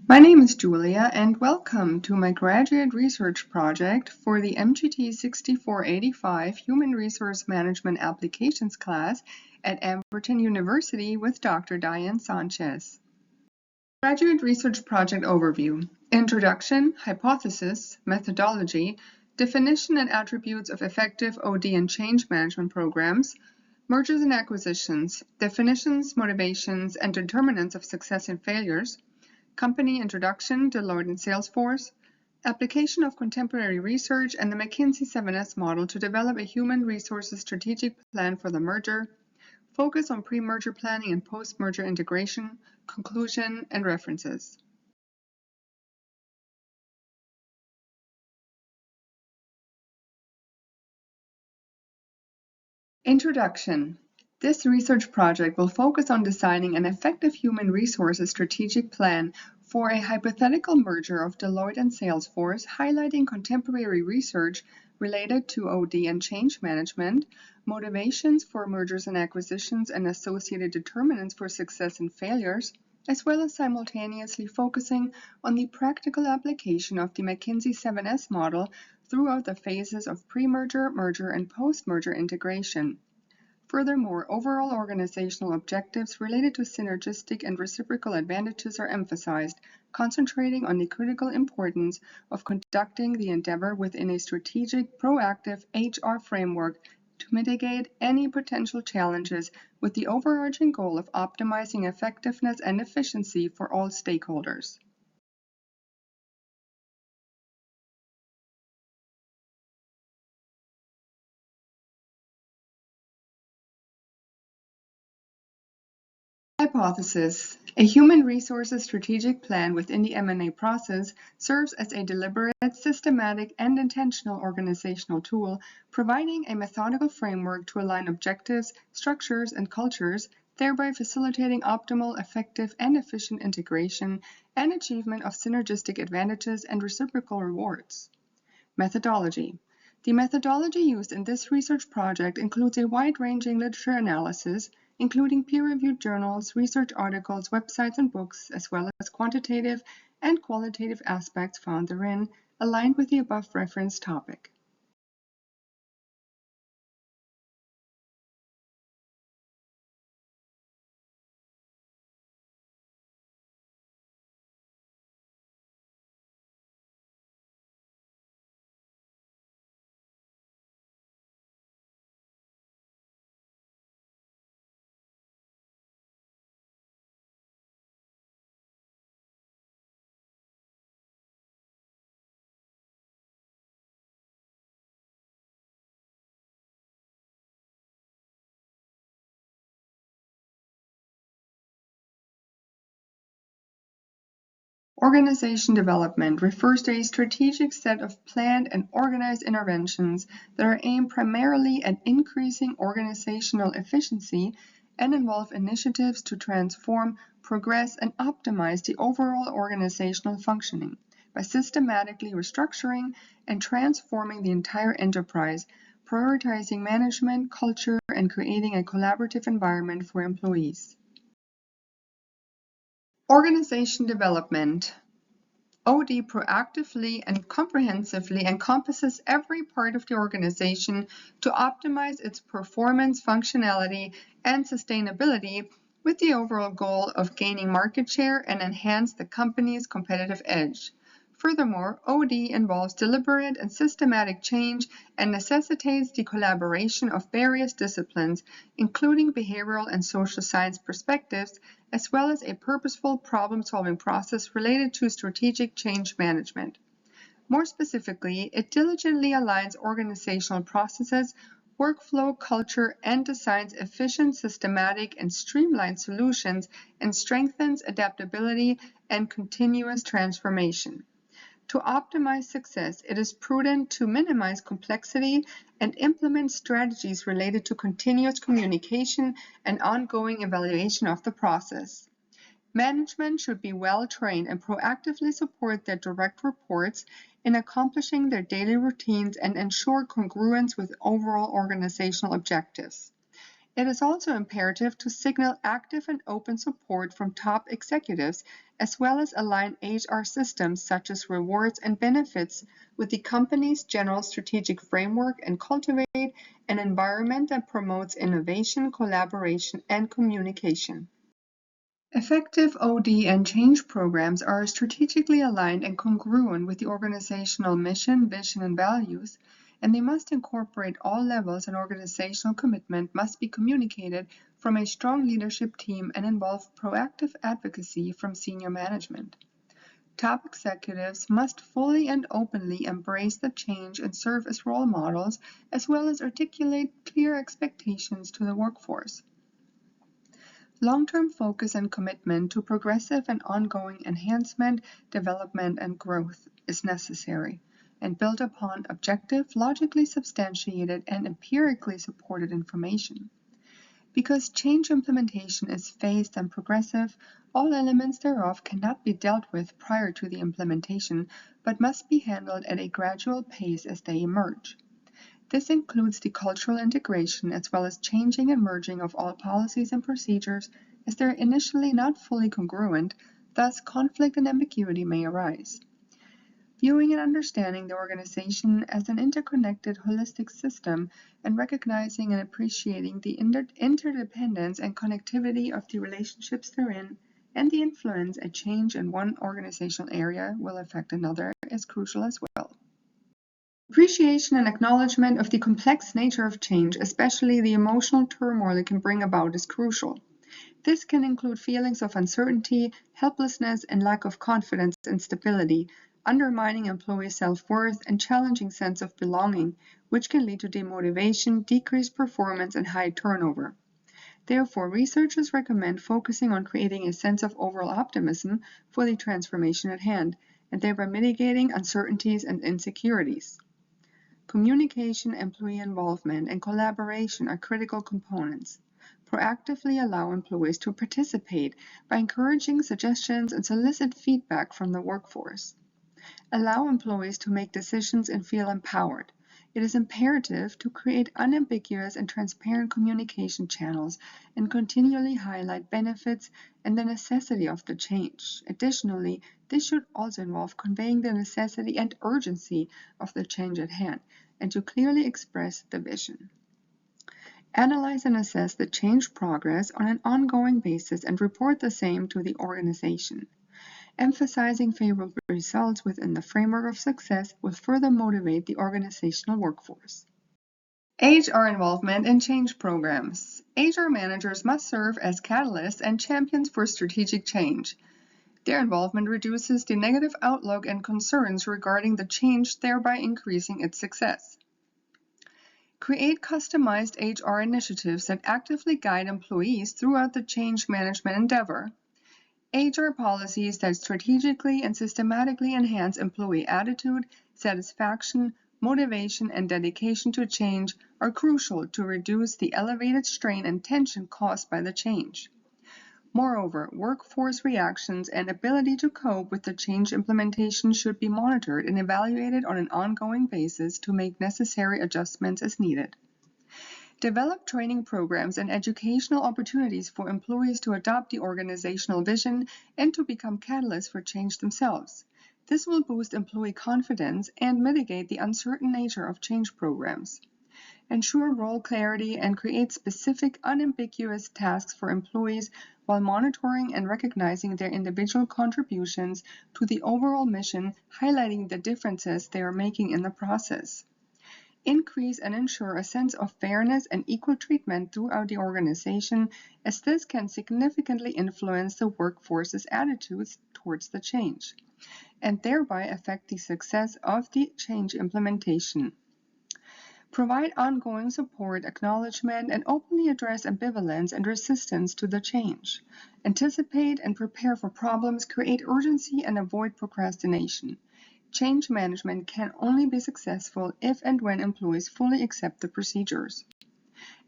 My name is Julia, and welcome to my graduate research project for the MGT6485 Human Resource Management Applications class at Amberton University with Dr. Diane Sanchez. Graduate Research Project Overview: Introduction, Hypothesis, Methodology, Definition and Attributes of Effective OD and Change Management Programs, Mergers and Acquisitions, Definitions, Motivations, and Determinants of Success and Failures, Company Introduction, Deloitte and Salesforce, Application of Contemporary Research and the McKinsey 7S model to develop a human resources strategic plan for the merger, Focus on pre-merger planning and post-merger integration, Conclusion, and References. Introduction. This research project will focus on designing an effective human resources strategic plan for a hypothetical merger of Deloitte and Salesforce, highlighting contemporary research related to OD and change management, motivations for mergers and acquisitions and associated determinants for success and failures, as well as simultaneously focusing on the practical application of the McKinsey 7S model throughout the phases of pre-merger, merger, and post-merger integration. Furthermore, overall organizational objectives related to synergistic and reciprocal advantages are emphasized, concentrating on the critical importance of conducting the endeavor within a strategic, proactive HR framework to mitigate any potential challenges with the overarching goal of optimizing effectiveness and efficiency for all stakeholders. Hypothesis. A human resources strategic plan within the M&A process serves as a deliberate, systematic, and intentional organizational tool, providing a methodical framework to align objectives, structures, and cultures, thereby facilitating optimal, effective, and efficient integration and achievement of synergistic advantages and reciprocal rewards. Methodology. The methodology used in this research project includes a wide-ranging literature analysis, including peer-reviewed journals, research articles, websites, and books, as well as quantitative and qualitative aspects found therein, aligned with the above referenced topic. Organization development refers to a strategic set of planned and organized interventions that are aimed primarily at increasing organizational efficiency and involve initiatives to transform, progress, and optimize the overall organizational functioning by systematically restructuring and transforming the entire enterprise, prioritizing management, culture, and creating a collaborative environment for employees. Organization development. OD proactively and comprehensively encompasses every part of the organization to optimize its performance, functionality, and sustainability with the overall goal of gaining market share and enhance the company's competitive edge. Furthermore, OD involves deliberate and systematic change and necessitates the collaboration of various disciplines, including behavioral and social science perspectives, as well as a purposeful problem-solving process related to strategic change management. More specifically, it diligently aligns organizational processes, workflow, culture, and designs efficient, systematic, and streamlined solutions and strengthens adaptability and continuous transformation. To optimize success, it is prudent to minimize complexity and implement strategies related to continuous communication and ongoing evaluation of the process. Management should be well trained and proactively support their direct reports in accomplishing their daily routines and ensure congruence with overall organizational objectives. It is also imperative to signal active and open support from top executives, as well as align HR systems such as rewards and benefits with the company's general strategic framework and cultivate an environment that promotes innovation, collaboration, and communication. Effective OD and change programs are strategically aligned and congruent with the organizational mission, vision, and values, and they must incorporate all levels, and organizational commitment must be communicated from a strong leadership team and involve proactive advocacy from senior management. Top executives must fully and openly embrace the change and serve as role models, as well as articulate clear expectations to the workforce. Long-term focus and commitment to progressive and ongoing enhancement, development, and growth is necessary, and built upon objective, logically substantiated, and empirically supported information. Because change implementation is phased and progressive, all elements thereof cannot be dealt with prior to the implementation, but must be handled at a gradual pace as they emerge. This includes the cultural integration as well as changing and merging of all policies and procedures, as they are initially not fully congruent, thus conflict and ambiguity may arise. Viewing and understanding the organization as an interconnected, holistic system, and recognizing and appreciating the interdependence and connectivity of the relationships therein, and the influence a change in one organizational area will affect another is crucial as well. Appreciation and acknowledgement of the complex nature of change, especially the emotional turmoil it can bring about, is crucial. This can include feelings of uncertainty, helplessness, and lack of confidence and stability, undermining employee self-worth and challenging sense of belonging, which can lead to demotivation, decreased performance, and high turnover. Therefore, researchers recommend focusing on creating a sense of overall optimism for the transformation at hand, and thereby mitigating uncertainties and insecurities. Communication, employee involvement, and collaboration are critical components. Proactively allow employees to participate by encouraging suggestions and solicit feedback from the workforce. Allow employees to make decisions and feel empowered. It is imperative to create unambiguous and transparent communication channels and continually highlight benefits and the necessity of the change. Additionally, this should also involve conveying the necessity and urgency of the change at hand, and to clearly express the vision. Analyze and assess the change progress on an ongoing basis and report the same to the organization. Emphasizing favorable results within the framework of success will further motivate the organizational workforce. HR involvement in change programs. HR managers must serve as catalysts and champions for strategic change. Their involvement reduces the negative outlook and concerns regarding the change, thereby increasing its success. Create customized HR initiatives that actively guide employees throughout the change management endeavor. HR policies that strategically and systematically enhance employee attitude, satisfaction, motivation, and dedication to change are crucial to reduce the elevated strain and tension caused by the change. Moreover, workforce reactions and ability to cope with the change implementation should be monitored and evaluated on an ongoing basis to make necessary adjustments as needed. Develop training programs and educational opportunities for employees to adopt the organizational vision and to become catalysts for change themselves. This will boost employee confidence and mitigate the uncertain nature of change programs. Ensure role clarity and create specific, unambiguous tasks for employees while monitoring and recognizing their individual contributions to the overall mission, highlighting the differences they are making in the process. Increase and ensure a sense of fairness and equal treatment throughout the organization, as this can significantly influence the workforce's attitudes towards the change, and thereby affect the success of the change implementation. Provide ongoing support, acknowledgement, and openly address ambivalence and resistance to the change. Anticipate and prepare for problems, create urgency, and avoid procrastination. Change management can only be successful if and when employees fully accept the procedures.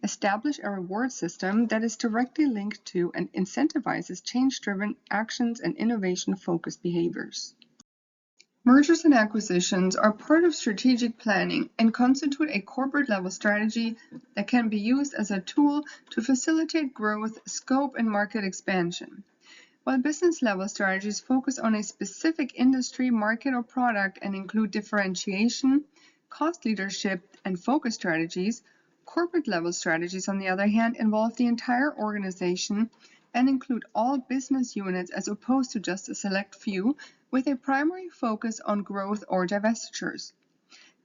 Establish a reward system that is directly linked to and incentivizes change-driven actions and innovation-focused behaviors. Mergers and acquisitions are part of strategic planning and constitute a corporate-level strategy that can be used as a tool to facilitate growth, scope, and market expansion. While business-level strategies focus on a specific industry, market, or product and include differentiation, cost leadership, and focus strategies, corporate-level strategies, on the other hand, involve the entire organization and include all business units as opposed to just a select few, with a primary focus on growth or divestitures.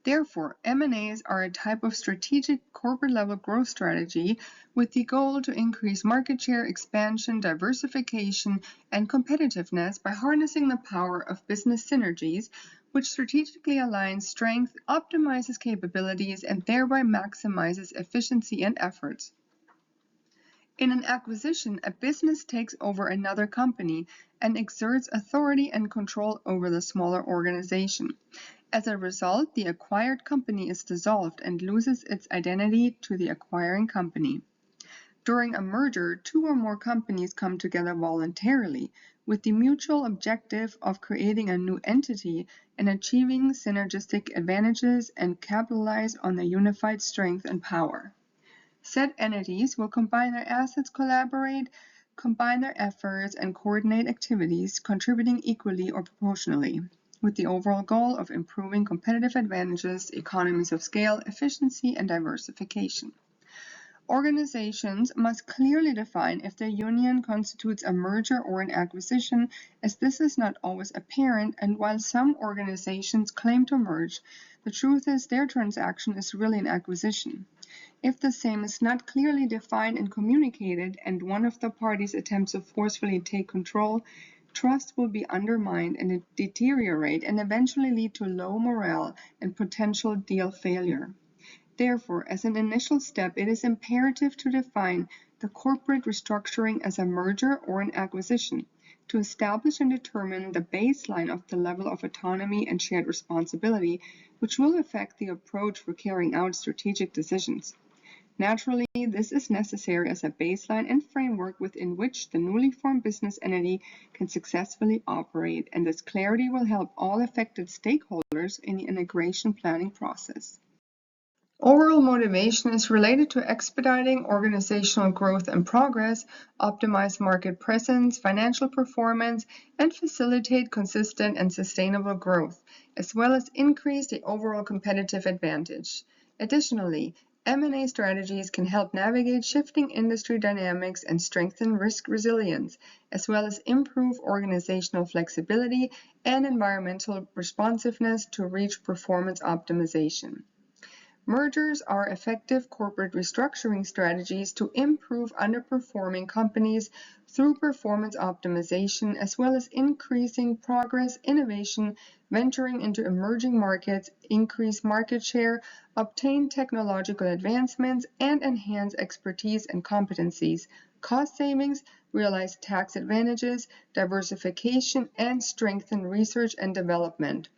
Therefore, M&As are a type of strategic corporate-level growth strategy with the goal to increase market share, expansion, diversification, and competitiveness by harnessing the power of business synergies, which strategically aligns strength, optimizes capabilities, and thereby maximizes efficiency and efforts. In an acquisition, a business takes over another company and exerts authority and control over the smaller organization. As a result, the acquired company is dissolved and loses its identity to the acquiring company. During a merger, two or more companies come together voluntarily with the mutual objective of creating a new entity and achieving synergistic advantages and capitalize on their unified strength and power. Said entities will combine their assets, combine their efforts, and coordinate activities, contributing equally or proportionally, with the overall goal of improving competitive advantages, economies of scale, efficiency, and diversification. Organizations must clearly define if their union constitutes a merger or an acquisition, as this is not always apparent, and while some organizations claim to merge, the truth is their transaction is really an acquisition. If the same is not clearly defined and communicated, and one of the parties attempts to forcefully take control, trust will be undermined and deteriorate and eventually lead to low morale and potential deal failure. Therefore, as an initial step, it is imperative to define the corporate restructuring as a merger or an acquisition, to establish and determine the baseline of the level of autonomy and shared responsibility, which will affect the approach for carrying out strategic decisions. Naturally, this is necessary as a baseline and framework within which the newly formed business entity can successfully operate, and this clarity will help all affected stakeholders in the integration planning process. Overall motivation is related to expediting organizational growth and progress, optimize market presence, financial performance, and facilitate consistent and sustainable growth, as well as increase the overall competitive advantage. Additionally, M&A strategies can help navigate shifting industry dynamics and strengthen risk resilience, as well as improve organizational flexibility and environmental responsiveness to reach performance optimization. Mergers are effective corporate restructuring strategies to improve underperforming companies through performance optimization, as well as increasing progress, innovation, venturing into emerging markets, increase market share, obtain technological advancements, and enhance expertise and competencies, cost savings, realize tax advantages, diversification, and strengthen research and development.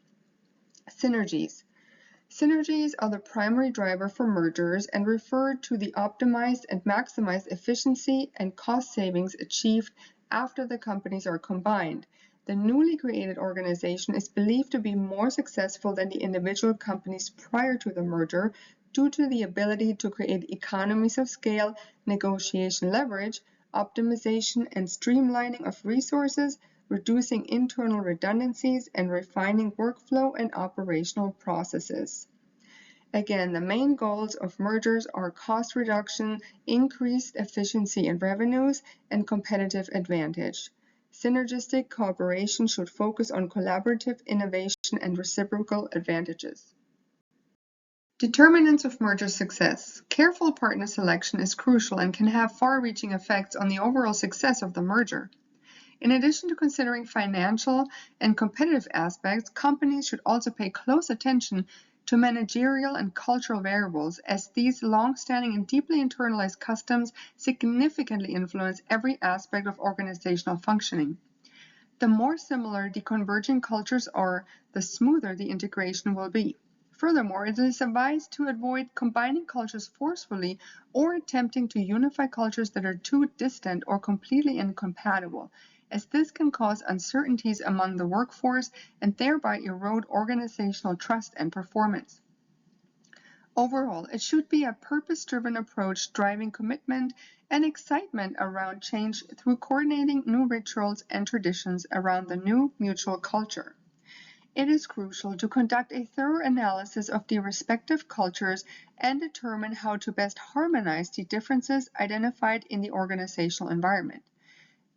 Synergies. Synergies are the primary driver for mergers and refer to the optimized and maximized efficiency and cost savings achieved after the companies are combined. The newly created organization is believed to be more successful than the individual companies prior to the merger due to the ability to create economies of scale, negotiation leverage, optimization and streamlining of resources, reducing internal redundancies, and refining workflow and operational processes. Again, the main goals of mergers are cost reduction, increased efficiency in revenues, and competitive advantage. Synergistic cooperation should focus on collaborative innovation and reciprocal advantages. Determinants of merger success. Careful partner selection is crucial and can have far-reaching effects on the overall success of the merger. In addition to considering financial and competitive aspects, companies should also pay close attention to managerial and cultural variables, as these long-standing and deeply internalized customs significantly influence every aspect of organizational functioning. The more similar the converging cultures are, the smoother the integration will be. Furthermore, it is advised to avoid combining cultures forcefully or attempting to unify cultures that are too distant or completely incompatible, as this can cause uncertainties among the workforce and thereby erode organizational trust and performance. Overall, it should be a purpose-driven approach driving commitment and excitement around change through coordinating new rituals and traditions around the new mutual culture. It is crucial to conduct a thorough analysis of the respective cultures and determine how to best harmonize the differences identified in the organizational environment.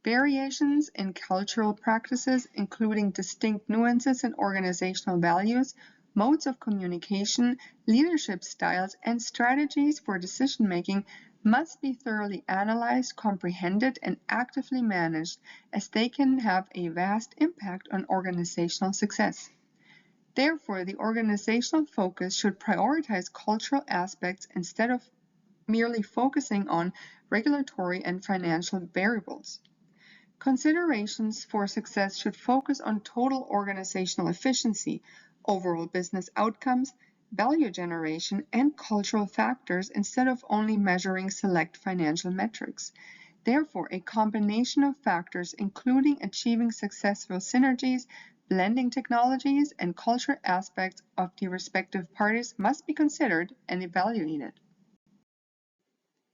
Variations in cultural practices, including distinct nuances in organizational values, modes of communication, leadership styles, and strategies for decision-making must be thoroughly analyzed, comprehended, and actively managed, as they can have a vast impact on organizational success. Therefore, the organizational focus should prioritize cultural aspects instead of merely focusing on regulatory and financial variables. Considerations for success should focus on total organizational efficiency, overall business outcomes, value generation, and cultural factors instead of only measuring select financial metrics. Therefore, a combination of factors, including achieving successful synergies, blending technologies, and cultural aspects of the respective parties, must be considered and evaluated.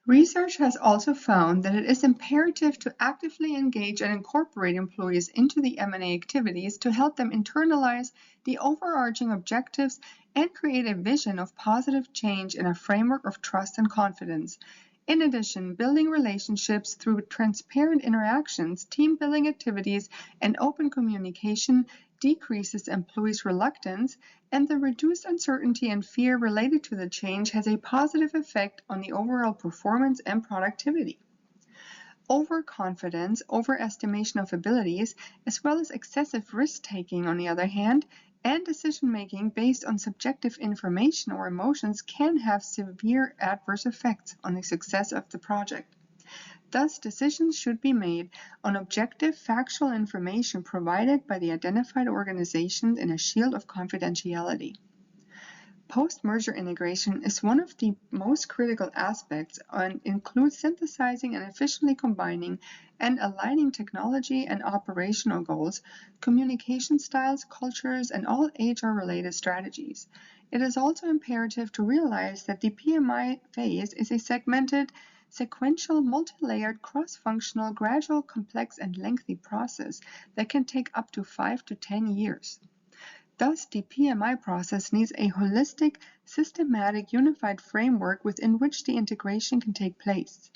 Research has also found that it is imperative to actively engage and incorporate employees into the M&A activities to help them internalize the overarching objectives and create a vision of positive change in a framework of trust and confidence. In addition, building relationships through transparent interactions, team-building activities, and open communication decreases employees' reluctance, and the reduced uncertainty and fear related to the change has a positive effect on the overall performance and productivity. Overconfidence, overestimation of abilities, as well as excessive risk-taking, on the other hand, and decision-making based on subjective information or emotions can have severe adverse effects on the success of the project. Thus, decisions should be made on objective, factual information provided by the identified organizations in a shield of confidentiality. Post-merger integration is one of the most critical aspects and includes synthesizing and efficiently combining and aligning technology and operational goals, communication styles, cultures, and all HR-related strategies. It is also imperative to realize that the PMI phase is a segmented, sequential, multi-layered, cross-functional, gradual, complex, and lengthy process that can take up to 5 to 10 years. Thus, the PMI process needs a holistic, systematic, unified framework within which the integration can take place.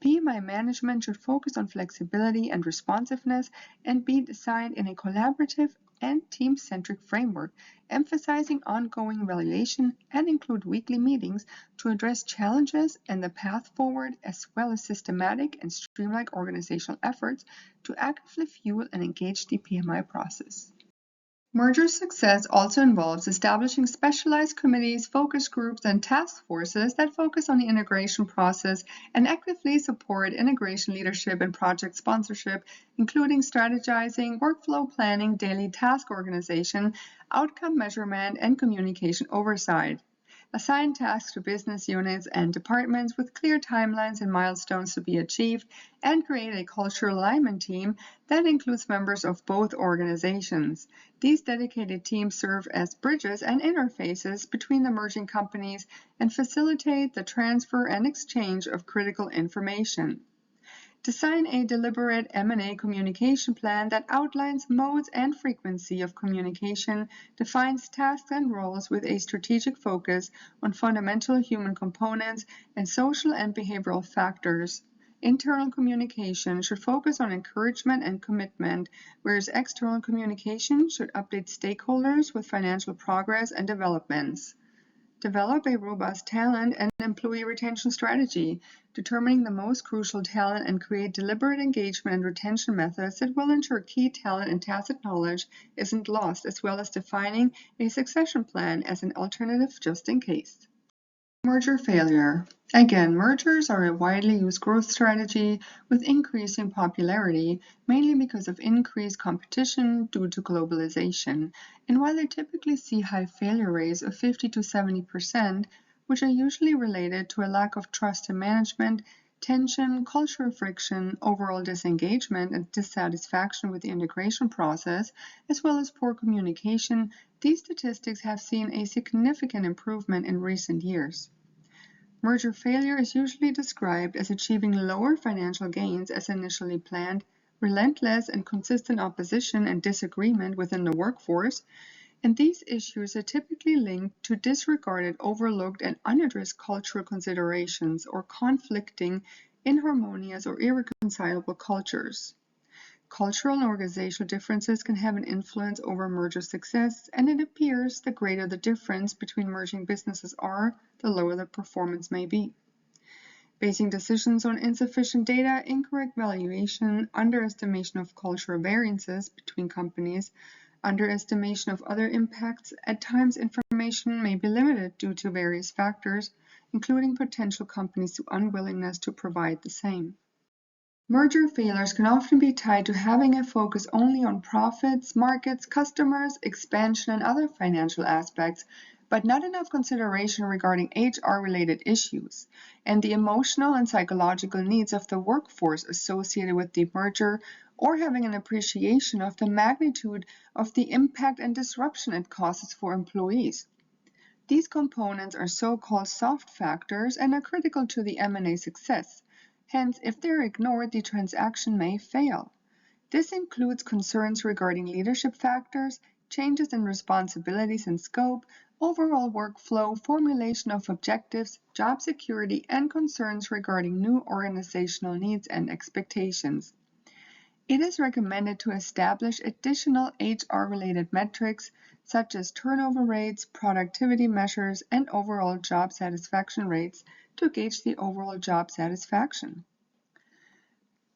PMI management should focus on flexibility and responsiveness and be designed in a collaborative and team-centric framework, emphasizing ongoing evaluation and include weekly meetings to address challenges and the path forward, as well as systematic and streamlined organizational efforts to actively fuel and engage the PMI process. Merger success also involves establishing specialized committees, focus groups, and task forces that focus on the integration process and actively support integration leadership and project sponsorship, including strategizing, workflow planning, daily task organization, outcome measurement, and communication oversight. Assign tasks to business units and departments with clear timelines and milestones to be achieved, and create a cultural alignment team that includes members of both organizations. These dedicated teams serve as bridges and interfaces between the merging companies and facilitate the transfer and exchange of critical information. Design a deliberate M&A communication plan that outlines modes and frequency of communication, defines tasks and roles with a strategic focus on fundamental human components and social and behavioral factors. Internal communication should focus on encouragement and commitment, whereas external communication should update stakeholders with financial progress and developments. Develop a robust talent and employee retention strategy, determining the most crucial talent and create deliberate engagement and retention methods that will ensure key talent and tacit knowledge isn't lost, as well as defining a succession plan as an alternative just in case. Merger failure. Again, mergers are a widely used growth strategy with increasing popularity, mainly because of increased competition due to globalization. And while they typically see high failure rates of 50 to 70%, which are usually related to a lack of trust in management, tension, cultural friction, overall disengagement, and dissatisfaction with the integration process, as well as poor communication, these statistics have seen a significant improvement in recent years. Merger failure is usually described as achieving lower financial gains as initially planned, relentless and consistent opposition and disagreement within the workforce, and these issues are typically linked to disregarded, overlooked, and unaddressed cultural considerations or conflicting, inharmonious, or irreconcilable cultures. Cultural and organizational differences can have an influence over merger success, and it appears the greater the difference between merging businesses are, the lower the performance may be. Basing decisions on insufficient data, incorrect valuation, underestimation of cultural variances between companies, underestimation of other impacts, at times information may be limited due to various factors, including potential companies' unwillingness to provide the same. Merger failures can often be tied to having a focus only on profits, markets, customers, expansion, and other financial aspects, but not enough consideration regarding HR-related issues and the emotional and psychological needs of the workforce associated with the merger, or having an appreciation of the magnitude of the impact and disruption it causes for employees. These components are so-called soft factors and are critical to the M&A success. Hence, if they're ignored, the transaction may fail. This includes concerns regarding leadership factors, changes in responsibilities and scope, overall workflow, formulation of objectives, job security, and concerns regarding new organizational needs and expectations. It is recommended to establish additional HR-related metrics such as turnover rates, productivity measures, and overall job satisfaction rates to gauge the overall job satisfaction.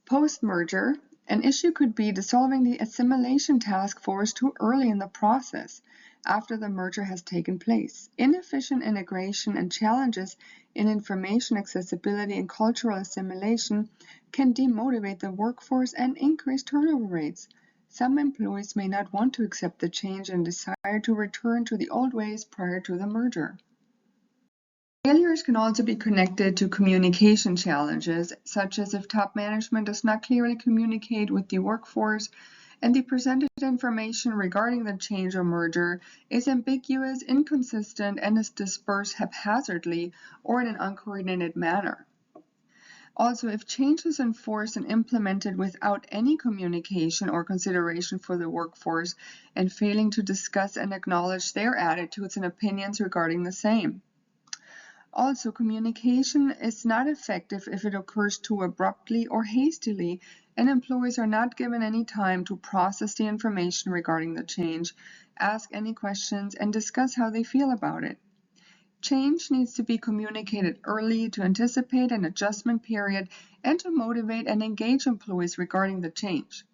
Post-merger, an issue could be dissolving the assimilation task force too early in the process, after the merger has taken place. Inefficient integration and challenges in information accessibility and cultural assimilation can demotivate the workforce and increase turnover rates. Some employees may not want to accept the change and desire to return to the old ways prior to the merger. Failures can also be connected to communication challenges, such as if top management does not clearly communicate with the workforce and the presented information regarding the change or merger is ambiguous, inconsistent, and is dispersed haphazardly or in an uncoordinated manner. Also, if change is enforced and implemented without any communication or consideration for the workforce and failing to discuss and acknowledge their attitudes and opinions regarding the same. Also, communication is not effective if it occurs too abruptly or hastily, and employees are not given any time to process the information regarding the change, ask any questions, and discuss how they feel about it. Change needs to be communicated early to anticipate an adjustment period and to motivate and engage employees regarding the change.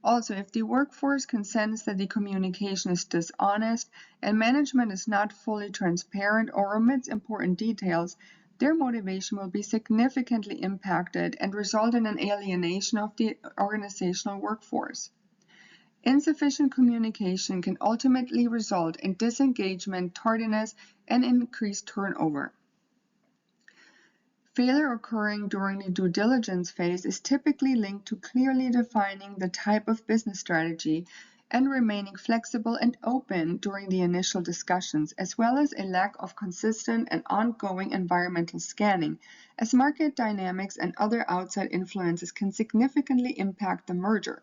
Also, if the workforce can sense that the communication is dishonest and management is not fully transparent or omits important details, their motivation will be significantly impacted and result in an alienation of the organizational workforce. Insufficient communication can ultimately result in disengagement, tardiness, and increased turnover. Failure occurring during the due diligence phase is typically linked to clearly defining the type of business strategy and remaining flexible and open during the initial discussions, as well as a lack of consistent and ongoing environmental scanning, as market dynamics and other outside influences can significantly impact the merger.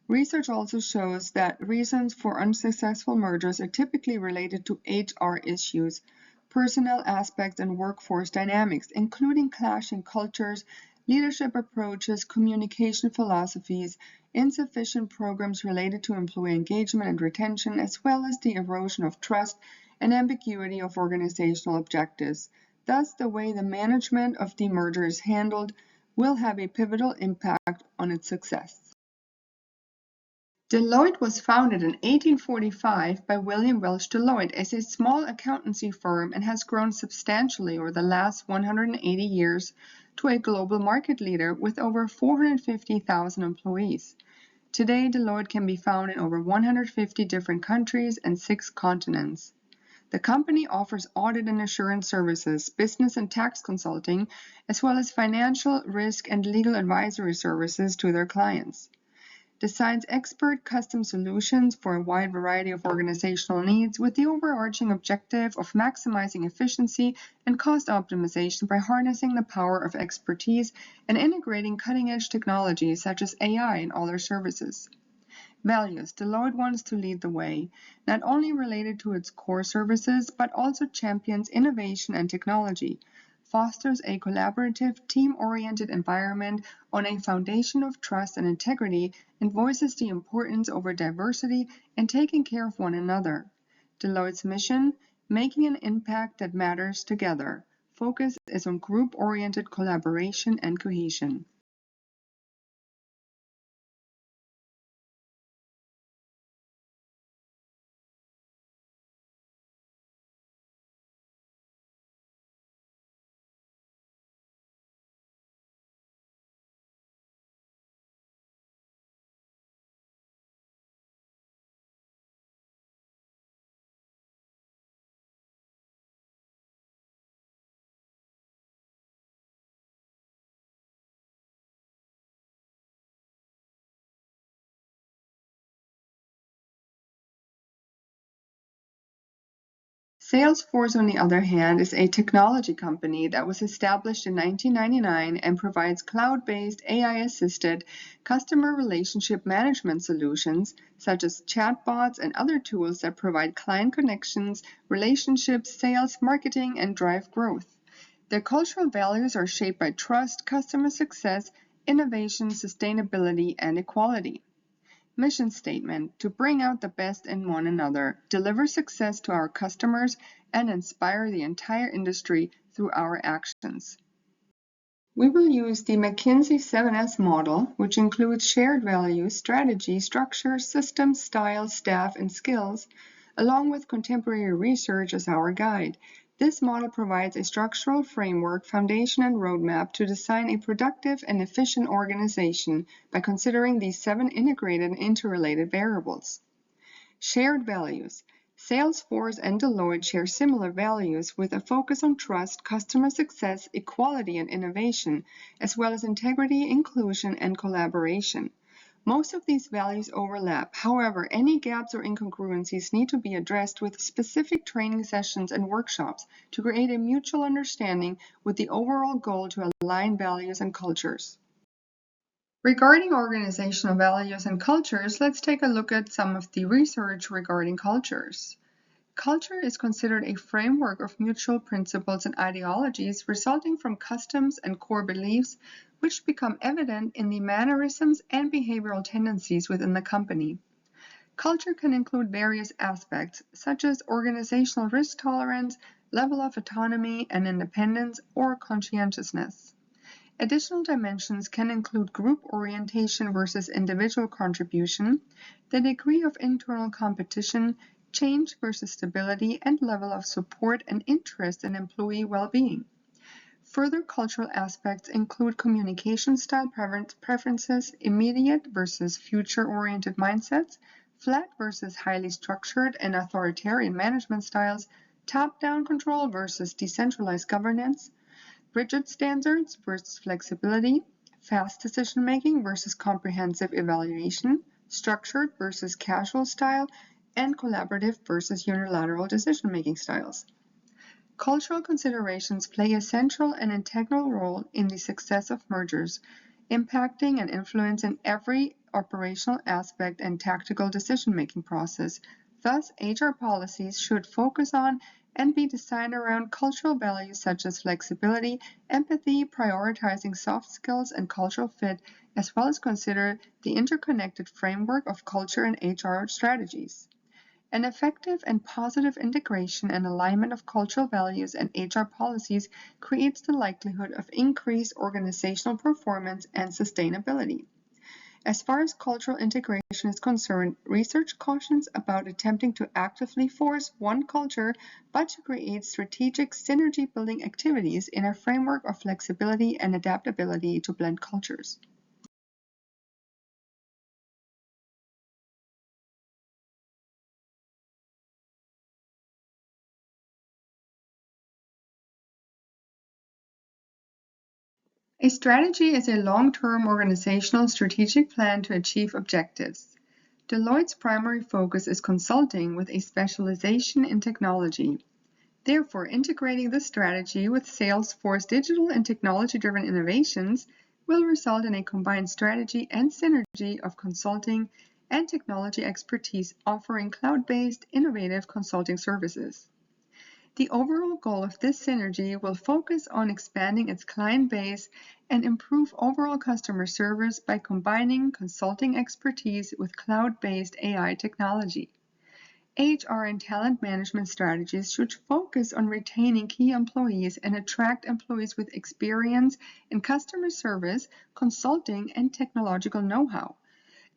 Research also shows that reasons for unsuccessful mergers are typically related to HR issues, personnel aspects, and workforce dynamics, including clashing cultures, leadership approaches, communication philosophies, insufficient programs related to employee engagement and retention, as well as the erosion of trust and ambiguity of organizational objectives. Thus, the way the management of the merger is handled will have a pivotal impact on its success. Deloitte was founded in 1845 by William Welch Deloitte as a small accountancy firm and has grown substantially over the last 180 years to a global market leader with over 450,000 employees. Today, Deloitte can be found in over 150 different countries and 6 continents. The company offers audit and assurance services, business and tax consulting, as well as financial, risk, and legal advisory services to their clients. Designs expert custom solutions for a wide variety of organizational needs with the overarching objective of maximizing efficiency and cost optimization by harnessing the power of expertise and integrating cutting-edge technologies such as AI in all their services. Values. Deloitte wants to lead the way, not only related to its core services, but also champions innovation and technology, fosters a collaborative, team-oriented environment on a foundation of trust and integrity, and voices the importance over diversity and taking care of one another. Deloitte's mission: making an impact that matters together. Focus is on group-oriented collaboration and cohesion. Salesforce, on the other hand, is a technology company that was established in 1999 and provides cloud-based AI-assisted customer relationship management solutions such as chatbots and other tools that provide client connections, relationships, sales, marketing, and drive growth. Their cultural values are shaped by trust, customer success, innovation, sustainability, and equality. Mission statement: to bring out the best in one another, deliver success to our customers, and inspire the entire industry through our actions. We will use the McKinsey 7S model, which includes shared values, strategy, structure, systems, style, staff, and skills, along with contemporary research as our guide. This model provides a structural framework, foundation, and roadmap to design a productive and efficient organization by considering these 7 integrated and interrelated variables. Shared values. Salesforce and Deloitte share similar values with a focus on trust, customer success, equality, and innovation, as well as integrity, inclusion, and collaboration. Most of these values overlap. However, any gaps or incongruencies need to be addressed with specific training sessions and workshops to create a mutual understanding with the overall goal to align values and cultures. Regarding organizational values and cultures, let's take a look at some of the research regarding cultures. Culture is considered a framework of mutual principles and ideologies resulting from customs and core beliefs, which become evident in the mannerisms and behavioral tendencies within the company. Culture can include various aspects, such as organizational risk tolerance, level of autonomy and independence, or conscientiousness. Additional dimensions can include group orientation versus individual contribution, the degree of internal competition, change versus stability, and level of support and interest in employee well-being. Further cultural aspects include communication style preferences, immediate versus future-oriented mindsets, flat versus highly structured and authoritarian management styles, top-down control versus decentralized governance, rigid standards versus flexibility, fast decision-making versus comprehensive evaluation, structured versus casual style, and collaborative versus unilateral decision-making styles. Cultural considerations play a central and integral role in the success of mergers, impacting and influencing every operational aspect and tactical decision-making process. Thus, HR policies should focus on and be designed around cultural values such as flexibility, empathy, prioritizing soft skills, and cultural fit, as well as consider the interconnected framework of culture and HR strategies. An effective and positive integration and alignment of cultural values and HR policies creates the likelihood of increased organizational performance and sustainability. As far as cultural integration is concerned, research cautions about attempting to actively force one culture, but to create strategic synergy-building activities in a framework of flexibility and adaptability to blend cultures. A strategy is a long-term organizational strategic plan to achieve objectives. Deloitte's primary focus is consulting with a specialization in technology. Therefore, integrating this strategy with Salesforce digital and technology-driven innovations will result in a combined strategy and synergy of consulting and technology expertise offering cloud-based, innovative consulting services. The overall goal of this synergy will focus on expanding its client base and improve overall customer service by combining consulting expertise with cloud-based AI technology. HR and talent management strategies should focus on retaining key employees and attract employees with experience in customer service, consulting, and technological know-how.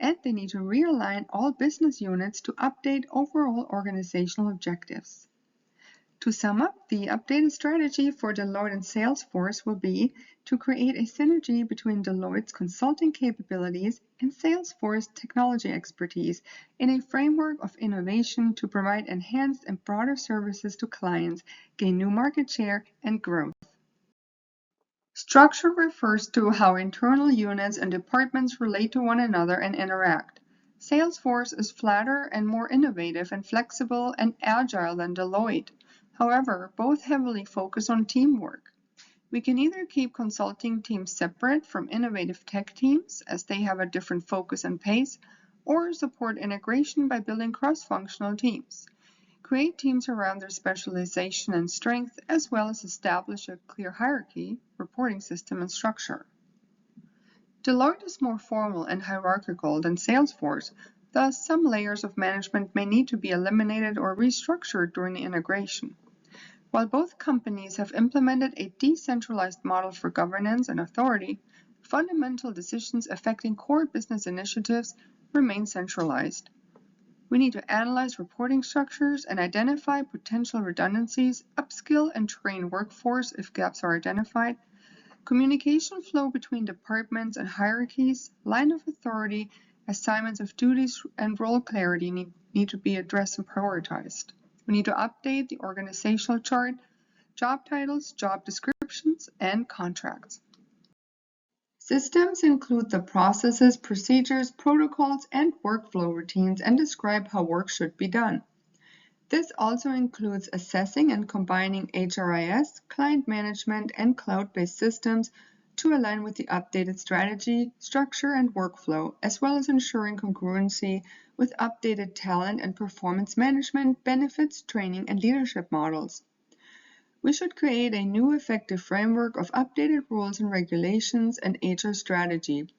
And they need to realign all business units to update overall organizational objectives. To sum up, the updated strategy for Deloitte and Salesforce will be to create a synergy between Deloitte's consulting capabilities and Salesforce technology expertise in a framework of innovation to provide enhanced and broader services to clients, gain new market share, and growth. Structure refers to how internal units and departments relate to one another and interact. Salesforce is flatter and more innovative and flexible and agile than Deloitte. However, both heavily focus on teamwork. We can either keep consulting teams separate from innovative tech teams, as they have a different focus and pace, or support integration by building cross-functional teams. Create teams around their specialization and strength, as well as establish a clear hierarchy, reporting system, and structure. Deloitte is more formal and hierarchical than Salesforce, thus some layers of management may need to be eliminated or restructured during the integration. While both companies have implemented a decentralized model for governance and authority, fundamental decisions affecting core business initiatives remain centralized. We need to analyze reporting structures and identify potential redundancies, upskill and train workforce if gaps are identified. Communication flow between departments and hierarchies, line of authority, assignments of duties, and role clarity need to be addressed and prioritized. We need to update the organizational chart, job titles, job descriptions, and contracts. Systems include the processes, procedures, protocols, and workflow routines and describe how work should be done. This also includes assessing and combining HRIS, client management, and cloud-based systems to align with the updated strategy, structure, and workflow, as well as ensuring congruency with updated talent and performance management, benefits, training, and leadership models. We should create a new effective framework of updated rules and regulations and HR strategy.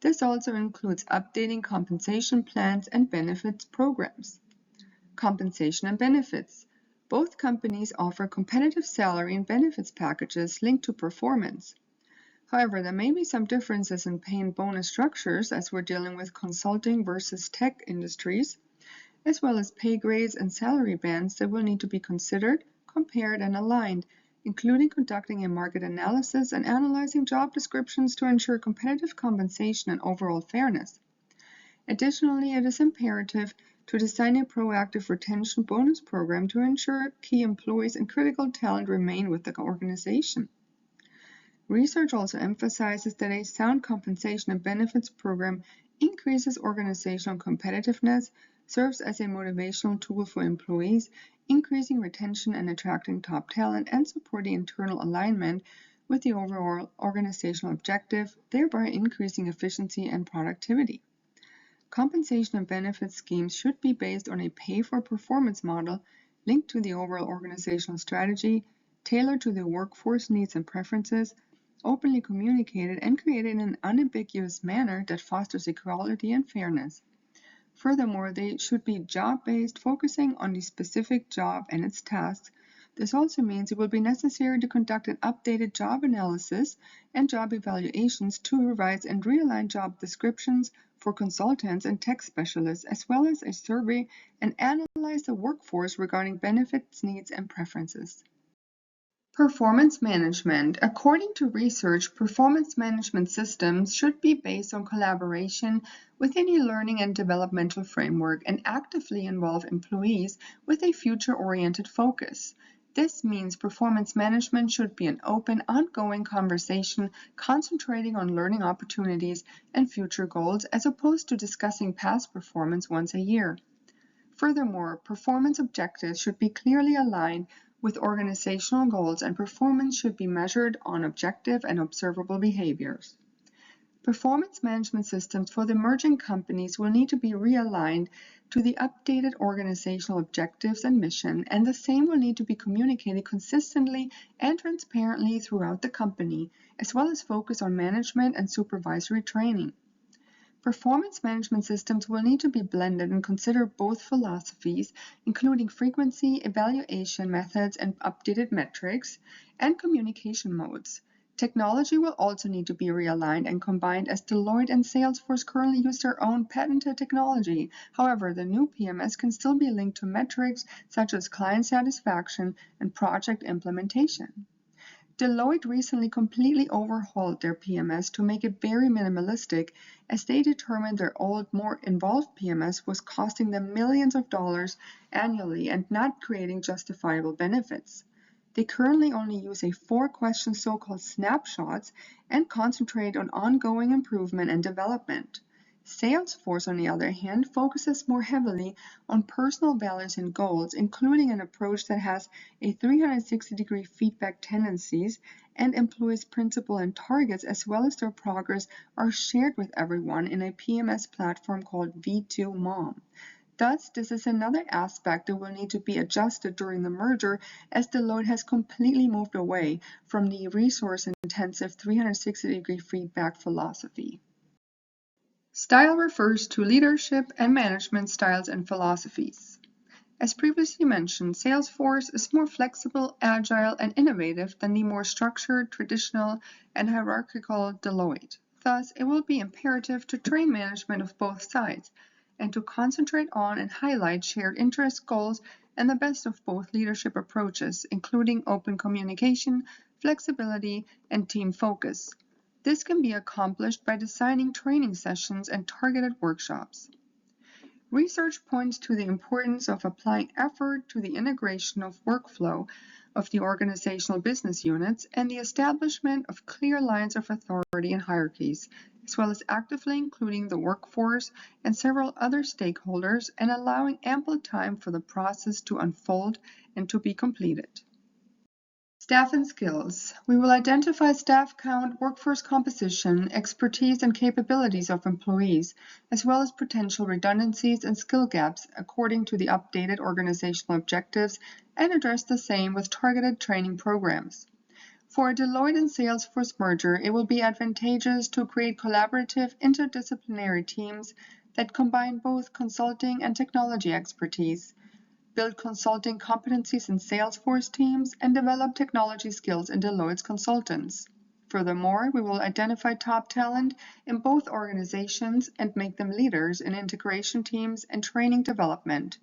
This also includes updating compensation plans and benefits programs. Compensation and benefits. Both companies offer competitive salary and benefits packages linked to performance. However, there may be some differences in pay and bonus structures as we're dealing with consulting versus tech industries, as well as pay grades and salary bands that will need to be considered, compared, and aligned, including conducting a market analysis and analyzing job descriptions to ensure competitive compensation and overall fairness. Additionally, it is imperative to design a proactive retention bonus program to ensure key employees and critical talent remain with the organization. Research also emphasizes that a sound compensation and benefits program increases organizational competitiveness, serves as a motivational tool for employees, increasing retention and attracting top talent, and supporting internal alignment with the overall organizational objective, thereby increasing efficiency and productivity. Compensation and benefits schemes should be based on a pay-for-performance model linked to the overall organizational strategy, tailored to the workforce needs and preferences, openly communicated, and created in an unambiguous manner that fosters equality and fairness. Furthermore, they should be job-based, focusing on the specific job and its tasks. This also means it will be necessary to conduct an updated job analysis and job evaluations to revise and realign job descriptions for consultants and tech specialists, as well as a survey and analyze the workforce regarding benefits, needs, and preferences. Performance management. According to research, performance management systems should be based on collaboration within a learning and developmental framework and actively involve employees with a future-oriented focus. This means performance management should be an open, ongoing conversation concentrating on learning opportunities and future goals as opposed to discussing past performance once a year. Furthermore, performance objectives should be clearly aligned with organizational goals and performance should be measured on objective and observable behaviors. Performance management systems for the emerging companies will need to be realigned to the updated organizational objectives and mission, and the same will need to be communicated consistently and transparently throughout the company, as well as focus on management and supervisory training. Performance management systems will need to be blended and consider both philosophies, including frequency, evaluation methods, and updated metrics, and communication modes. Technology will also need to be realigned and combined as Deloitte and Salesforce currently use their own patented technology. However, the new PMS can still be linked to metrics such as client satisfaction and project implementation. Deloitte recently completely overhauled their PMS to make it very minimalistic, as they determined their old, more involved PMS was costing them millions of dollars annually and not creating justifiable benefits. They currently only use a 4-question so-called snapshots and concentrate on ongoing improvement and development. Salesforce, on the other hand, focuses more heavily on personal values and goals, including an approach that has a 360-degree feedback tendencies and employs principles and targets, as well as their progress are shared with everyone in a PMS platform called V2MOM. Thus, this is another aspect that will need to be adjusted during the merger, as Deloitte has completely moved away from the resource-intensive 360-degree feedback philosophy. Style refers to leadership and management styles and philosophies. As previously mentioned, Salesforce is more flexible, agile, and innovative than the more structured, traditional, and hierarchical Deloitte. Thus, it will be imperative to train management of both sides, and to concentrate on and highlight shared interest goals and the best of both leadership approaches, including open communication, flexibility, and team focus. This can be accomplished by designing training sessions and targeted workshops. Research points to the importance of applying effort to the integration of workflow of the organizational business units and the establishment of clear lines of authority and hierarchies, as well as actively including the workforce and several other stakeholders and allowing ample time for the process to unfold and to be completed. Staff and skills. We will identify staff count, workforce composition, expertise, and capabilities of employees, as well as potential redundancies and skill gaps according to the updated organizational objectives, and address the same with targeted training programs. For a Deloitte and Salesforce merger, it will be advantageous to create collaborative, interdisciplinary teams that combine both consulting and technology expertise, build consulting competencies in Salesforce teams, and develop technology skills in Deloitte's consultants. Furthermore, we will identify top talent in both organizations and make them leaders in integration teams and training development.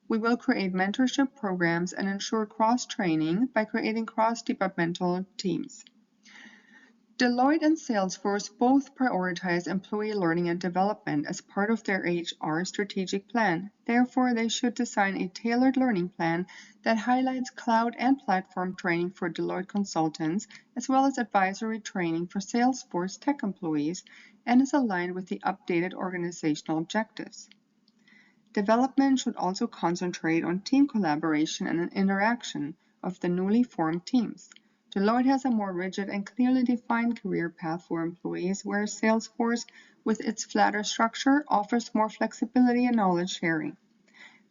We will create mentorship programs and ensure cross-training by creating cross-departmental teams. Deloitte and Salesforce both prioritize employee learning and development as part of their HR strategic plan. Therefore, they should design a tailored learning plan that highlights cloud and platform training for Deloitte consultants, as well as advisory training for Salesforce tech employees, and is aligned with the updated organizational objectives. Development should also concentrate on team collaboration and interaction of the newly formed teams. Deloitte has a more rigid and clearly defined career path for employees, whereas Salesforce, with its flatter structure, offers more flexibility and knowledge sharing.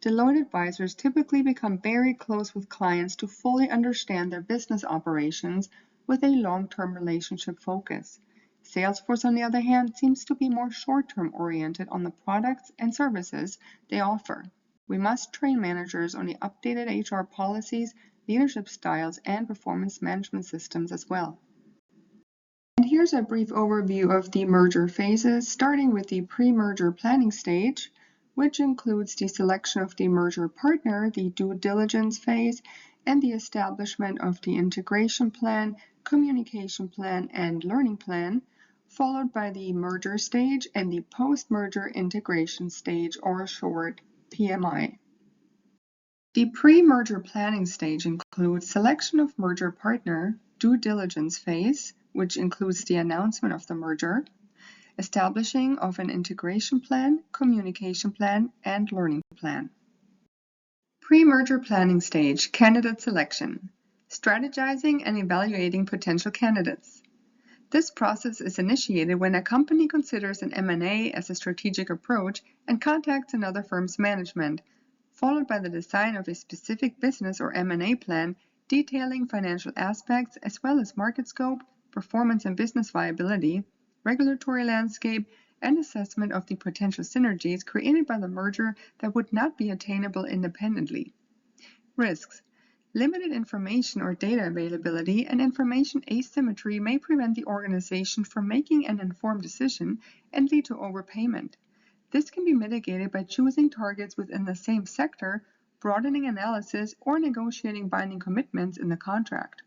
Deloitte advisors typically become very close with clients to fully understand their business operations with a long-term relationship focus. Salesforce, on the other hand, seems to be more short-term oriented on the products and services they offer. We must train managers on the updated HR policies, leadership styles, and performance management systems as well. And here's a brief overview of the merger phases, starting with the pre-merger planning stage, which includes the selection of the merger partner, the due diligence phase, and the establishment of the integration plan, communication plan, and learning plan, followed by the merger stage and the post-merger integration stage, or short PMI. The pre-merger planning stage includes selection of merger partner, due diligence phase, which includes the announcement of the merger, establishing of an integration plan, communication plan, and learning plan. Pre-merger planning stage, candidate selection, strategizing and evaluating potential candidates. This process is initiated when a company considers an M&A as a strategic approach and contacts another firm's management, followed by the design of a specific business or M&A plan detailing financial aspects as well as market scope, performance and business viability, regulatory landscape, and assessment of the potential synergies created by the merger that would not be attainable independently. Risks. Limited information or data availability and information asymmetry may prevent the organization from making an informed decision and lead to overpayment. This can be mitigated by choosing targets within the same sector, broadening analysis, or negotiating binding commitments in the contract.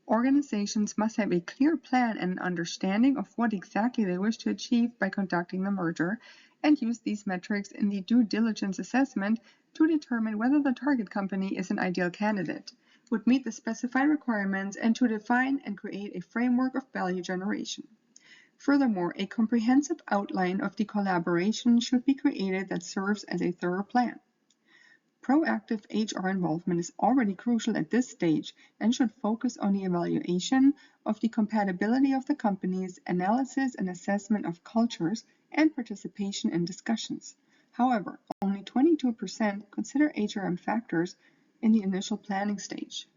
Organizations must have a clear plan and an understanding of what exactly they wish to achieve by conducting the merger, and use these metrics in the due diligence assessment to determine whether the target company is an ideal candidate, would meet the specified requirements, and to define and create a framework of value generation. Furthermore, a comprehensive outline of the collaboration should be created that serves as a thorough plan. Proactive HR involvement is already crucial at this stage and should focus on the evaluation of the compatibility of the companies, analysis and assessment of cultures, and participation in discussions. However, only 22% consider HRM factors in the initial planning stage.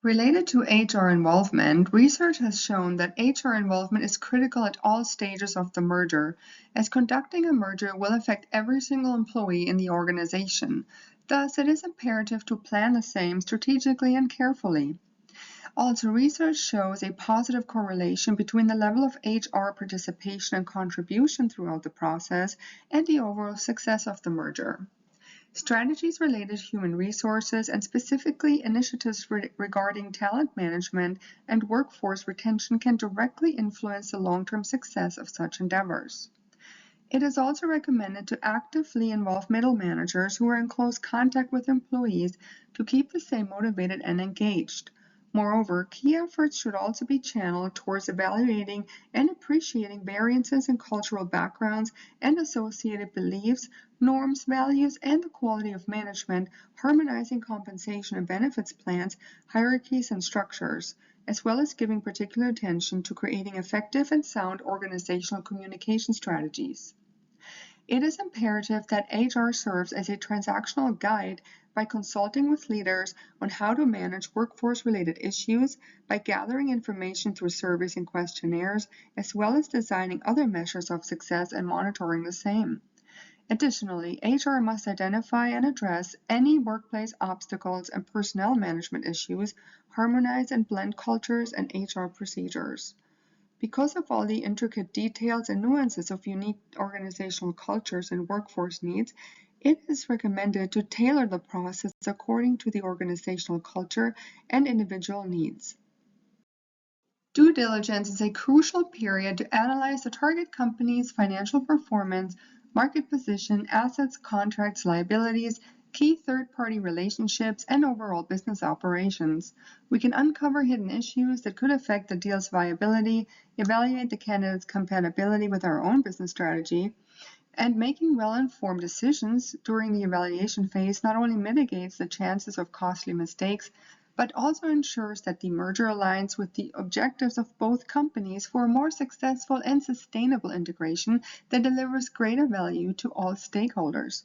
Related to HR involvement, research has shown that HR involvement is critical at all stages of the merger, as conducting a merger will affect every single employee in the organization. Thus, it is imperative to plan the same strategically and carefully. Also, research shows a positive correlation between the level of HR participation and contribution throughout the process and the overall success of the merger. Strategies related to human resources, and specifically initiatives regarding talent management and workforce retention, can directly influence the long-term success of such endeavors. It is also recommended to actively involve middle managers who are in close contact with employees to keep the same motivated and engaged. Moreover, key efforts should also be channeled towards evaluating and appreciating variances in cultural backgrounds and associated beliefs, norms, values, and the quality of management, harmonizing compensation and benefits plans, hierarchies, and structures, as well as giving particular attention to creating effective and sound organizational communication strategies. It is imperative that HR serves as a transactional guide by consulting with leaders on how to manage workforce-related issues, by gathering information through surveys and questionnaires, as well as designing other measures of success and monitoring the same. Additionally, HR must identify and address any workplace obstacles and personnel management issues, harmonize and blend cultures and HR procedures. Because of all the intricate details and nuances of unique organizational cultures and workforce needs, it is recommended to tailor the process according to the organizational culture and individual needs. Due diligence is a crucial period to analyze the target company's financial performance, market position, assets, contracts, liabilities, key third-party relationships, and overall business operations. We can uncover hidden issues that could affect the deal's viability, evaluate the candidate's compatibility with our own business strategy, and making well-informed decisions during the evaluation phase not only mitigates the chances of costly mistakes, but also ensures that the merger aligns with the objectives of both companies for a more successful and sustainable integration that delivers greater value to all stakeholders.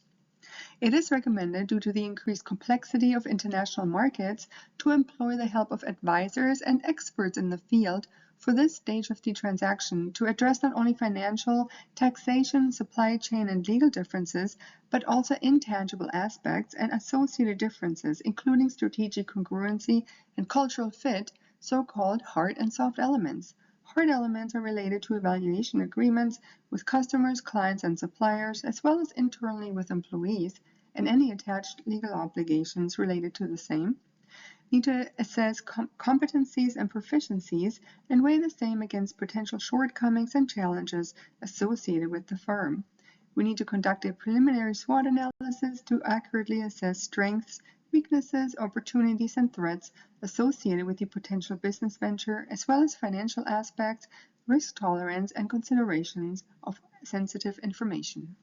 It is recommended, due to the increased complexity of international markets, to employ the help of advisors and experts in the field for this stage of the transaction to address not only financial, taxation, supply chain, and legal differences, but also intangible aspects and associated differences, including strategic congruency and cultural fit, so-called hard and soft elements. Hard elements are related to evaluation agreements with customers, clients, and suppliers, as well as internally with employees, and any attached legal obligations related to the same. Need to assess competencies and proficiencies and weigh the same against potential shortcomings and challenges associated with the firm. We need to conduct a preliminary SWOT analysis to accurately assess strengths, weaknesses, opportunities, and threats associated with the potential business venture, as well as financial aspects, risk tolerance, and considerations of sensitive information.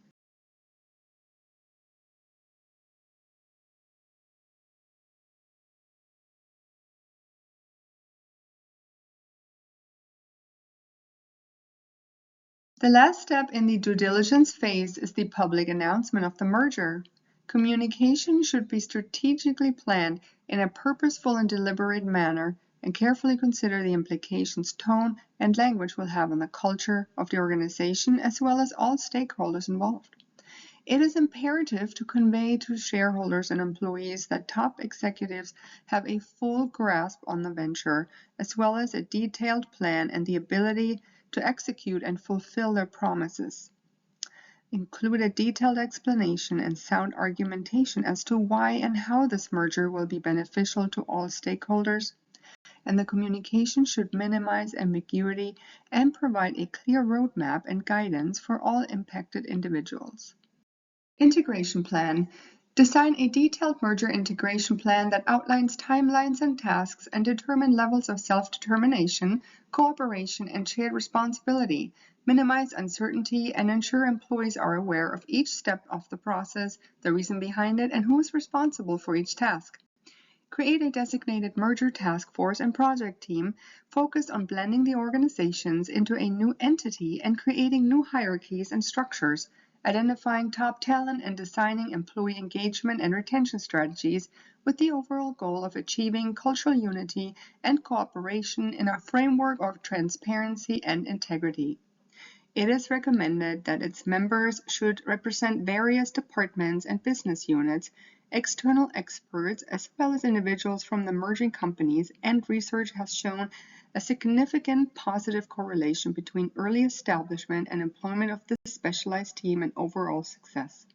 The last step in the due diligence phase is the public announcement of the merger. Communication should be strategically planned in a purposeful and deliberate manner and carefully consider the implications tone and language will have on the culture of the organization as well as all stakeholders involved. It is imperative to convey to shareholders and employees that top executives have a full grasp on the venture, as well as a detailed plan and the ability to execute and fulfill their promises. Include a detailed explanation and sound argumentation as to why and how this merger will be beneficial to all stakeholders, and the communication should minimize ambiguity and provide a clear roadmap and guidance for all impacted individuals. Integration plan. Design a detailed merger integration plan that outlines timelines and tasks and determine levels of self-determination, cooperation, and shared responsibility. Minimize uncertainty and ensure employees are aware of each step of the process, the reason behind it, and who is responsible for each task. Create a designated merger task force and project team focused on blending the organizations into a new entity and creating new hierarchies and structures, identifying top talent and designing employee engagement and retention strategies with the overall goal of achieving cultural unity and cooperation in a framework of transparency and integrity. It is recommended that its members should represent various departments and business units, external experts, as well as individuals from the merging companies, and research has shown a significant positive correlation between early establishment and employment of this specialized team and overall success.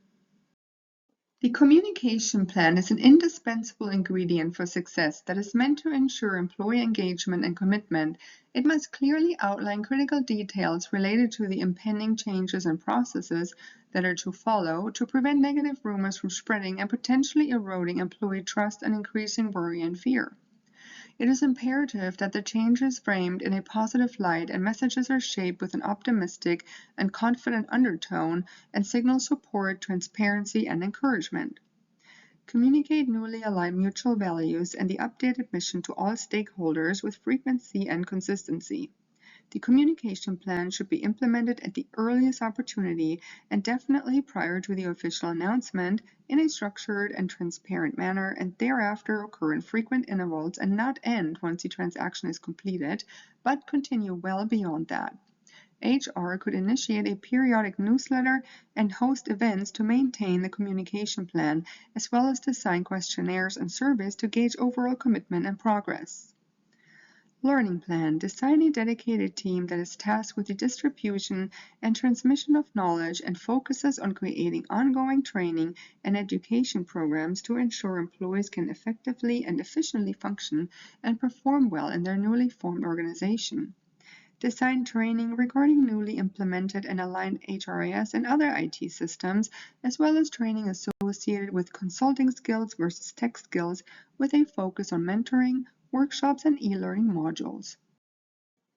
The communication plan is an indispensable ingredient for success that is meant to ensure employee engagement and commitment. It must clearly outline critical details related to the impending changes and processes that are to follow to prevent negative rumors from spreading and potentially eroding employee trust and increasing worry and fear. It is imperative that the change is framed in a positive light and messages are shaped with an optimistic and confident undertone and signal support, transparency, and encouragement. Communicate newly aligned mutual values and the updated mission to all stakeholders with frequency and consistency. The communication plan should be implemented at the earliest opportunity and definitely prior to the official announcement in a structured and transparent manner, and thereafter occur in frequent intervals and not end once the transaction is completed, but continue well beyond that. HR could initiate a periodic newsletter and host events to maintain the communication plan, as well as design questionnaires and surveys to gauge overall commitment and progress. Learning plan. Design a dedicated team that is tasked with the distribution and transmission of knowledge and focuses on creating ongoing training and education programs to ensure employees can effectively and efficiently function and perform well in their newly formed organization. Design training regarding newly implemented and aligned HRIS and other IT systems, as well as training associated with consulting skills versus tech skills with a focus on mentoring, workshops, and e-learning modules.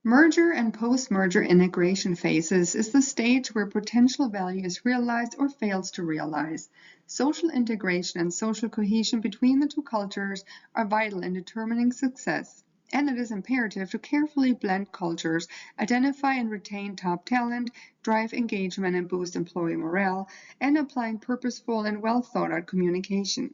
Merger and post-merger integration phases is the stage where potential value is realized or fails to realize. Social integration and social cohesion between the two cultures are vital in determining success, and it is imperative to carefully blend cultures, identify and retain top talent, drive engagement and boost employee morale, and applying purposeful and well-thought-out communication.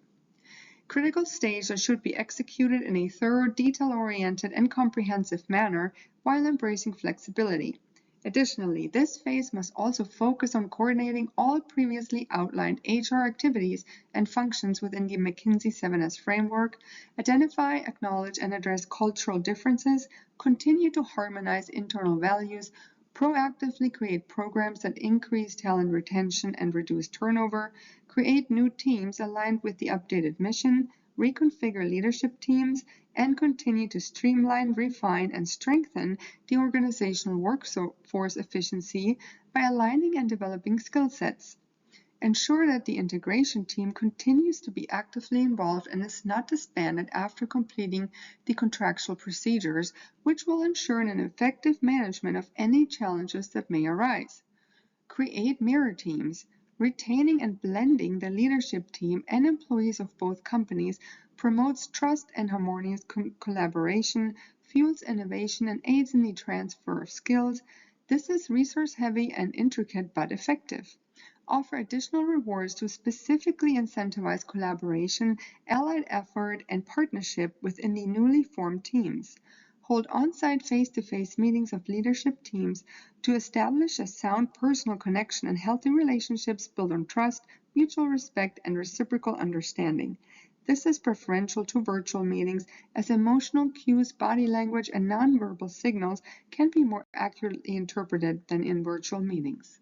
Critical stage that should be executed in a thorough, detail-oriented, and comprehensive manner while embracing flexibility. Additionally, this phase must also focus on coordinating all previously outlined HR activities and functions within the McKinsey 7S framework, identify, acknowledge, and address cultural differences, continue to harmonize internal values, proactively create programs that increase talent retention and reduce turnover, create new teams aligned with the updated mission, reconfigure leadership teams, and continue to streamline, refine, and strengthen the organizational workforce efficiency by aligning and developing skill sets. Ensure that the integration team continues to be actively involved and is not disbanded after completing the contractual procedures, which will ensure an effective management of any challenges that may arise. Create mirror teams. Retaining and blending the leadership team and employees of both companies promotes trust and harmonious collaboration, fuels innovation, and aids in the transfer of skills. This is resource-heavy and intricate but effective. Offer additional rewards to specifically incentivize collaboration, allied effort, and partnership within the newly formed teams. Hold on-site face-to-face meetings of leadership teams to establish a sound personal connection and healthy relationships built on trust, mutual respect, and reciprocal understanding. This is preferential to virtual meetings as emotional cues, body language, and nonverbal signals can be more accurately interpreted than in virtual meetings.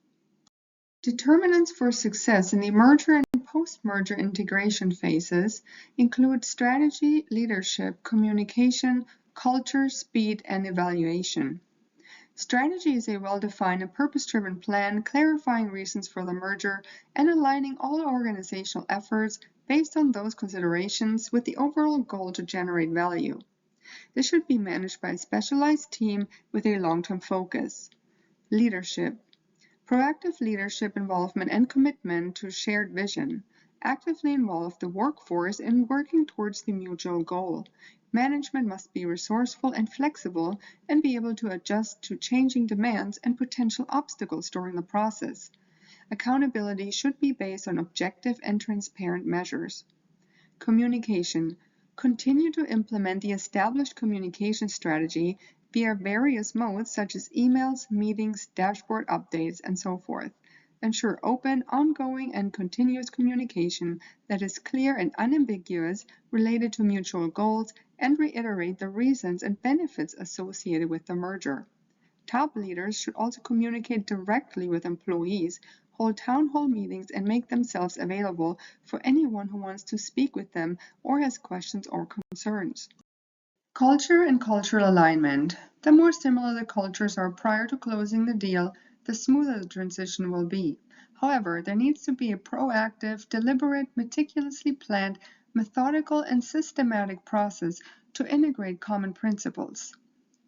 Determinants for success in the merger and post-merger integration phases include strategy, leadership, communication, culture, speed, and evaluation. Strategy is a well-defined and purpose-driven plan clarifying reasons for the merger and aligning all organizational efforts based on those considerations with the overall goal to generate value. This should be managed by a specialized team with a long-term focus. Leadership. Proactive leadership involvement and commitment to shared vision. Actively involve the workforce in working towards the mutual goal. Management must be resourceful and flexible and be able to adjust to changing demands and potential obstacles during the process. Accountability should be based on objective and transparent measures. Communication. Continue to implement the established communication strategy via various modes such as emails, meetings, dashboard updates, and so forth. Ensure open, ongoing, and continuous communication that is clear and unambiguous related to mutual goals and reiterate the reasons and benefits associated with the merger. Top leaders should also communicate directly with employees, hold town hall meetings, and make themselves available for anyone who wants to speak with them or has questions or concerns. Culture and cultural alignment. The more similar the cultures are prior to closing the deal, the smoother the transition will be. However, there needs to be a proactive, deliberate, meticulously planned, methodical, and systematic process to integrate common principles.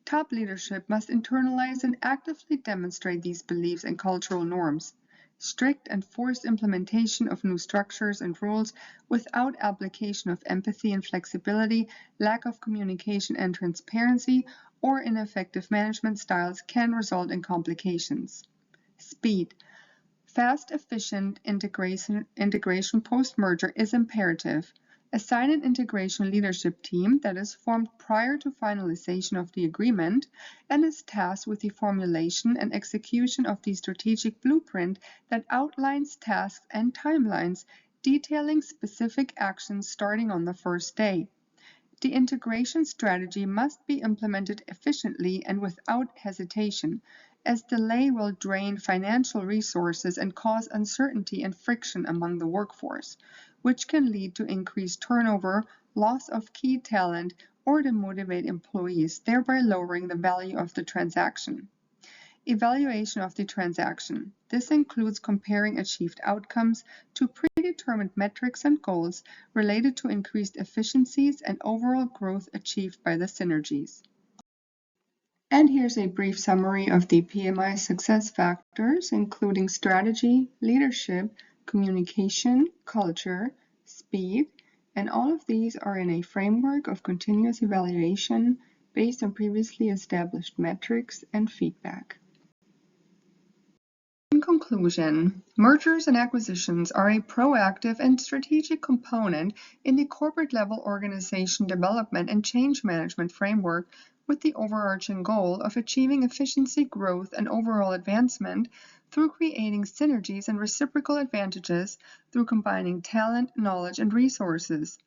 Top leadership must internalize and actively demonstrate these beliefs and cultural norms. Strict and forced implementation of new structures and rules without application of empathy and flexibility, lack of communication and transparency, or ineffective management styles can result in complications. Speed. Fast, efficient integration post-merger is imperative. Assign an integration leadership team that is formed prior to finalization of the agreement and is tasked with the formulation and execution of the strategic blueprint that outlines tasks and timelines, detailing specific actions starting on the first day. The integration strategy must be implemented efficiently and without hesitation, as delay will drain financial resources and cause uncertainty and friction among the workforce, which can lead to increased turnover, loss of key talent, or demotivate employees, thereby lowering the value of the transaction. Evaluation of the transaction. This includes comparing achieved outcomes to predetermined metrics and goals related to increased efficiencies and overall growth achieved by the synergies. And here's a brief summary of the PMI success factors, including strategy, leadership, communication, culture, speed, and all of these are in a framework of continuous evaluation based on previously established metrics and feedback. In conclusion, conclusion, mergers and acquisitions are a proactive and strategic component in the corporate-level organization development and change management framework with the overarching goal of achieving efficiency, growth, and overall advancement through creating synergies and reciprocal advantages through combining talent, knowledge, and resources.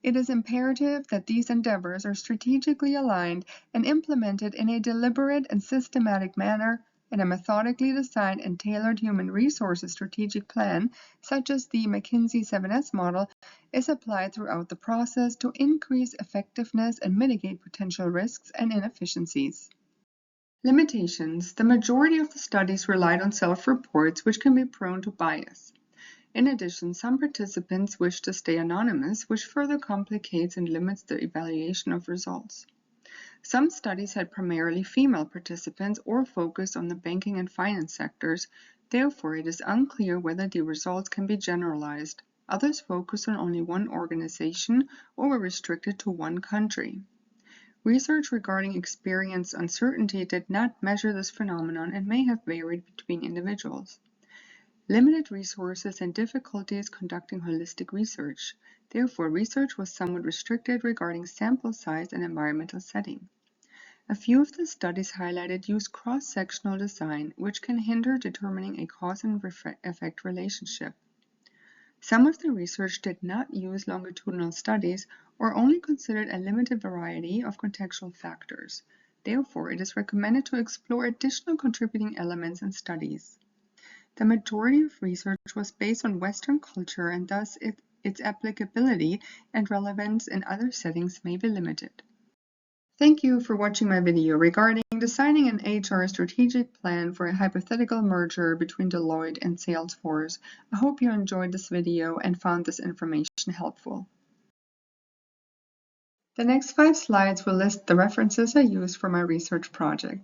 It is imperative that these endeavors are strategically aligned and implemented in a deliberate and systematic manner, and a methodically designed and tailored human resources strategic plan, such as the McKinsey 7S model, is applied throughout the process to increase effectiveness and mitigate potential risks and inefficiencies. Limitations. The majority of the studies relied on self-reports, which can be prone to bias. In addition, some participants wish to stay anonymous, which further complicates and limits the evaluation of results. Some studies had primarily female participants or focused on the banking and finance sectors. Therefore, it is unclear whether the results can be generalized. Others focused on only one organization or were restricted to one country. Research regarding experience uncertainty did not measure this phenomenon and may have varied between individuals. Limited resources and difficulties conducting holistic research. Therefore, research was somewhat restricted regarding sample size and environmental setting. A few of the studies highlighted use cross-sectional design, which can hinder determining a cause and effect relationship. Some of the research did not use longitudinal studies or only considered a limited variety of contextual factors. Therefore, it is recommended to explore additional contributing elements in studies. The majority of research was based on Western culture, and thus its applicability and relevance in other settings may be limited. Thank you for watching my video regarding designing an HR strategic plan for a hypothetical merger between Deloitte and Salesforce. I hope you enjoyed this video and found this information helpful. The next 5 slides will list the references I used for my research project.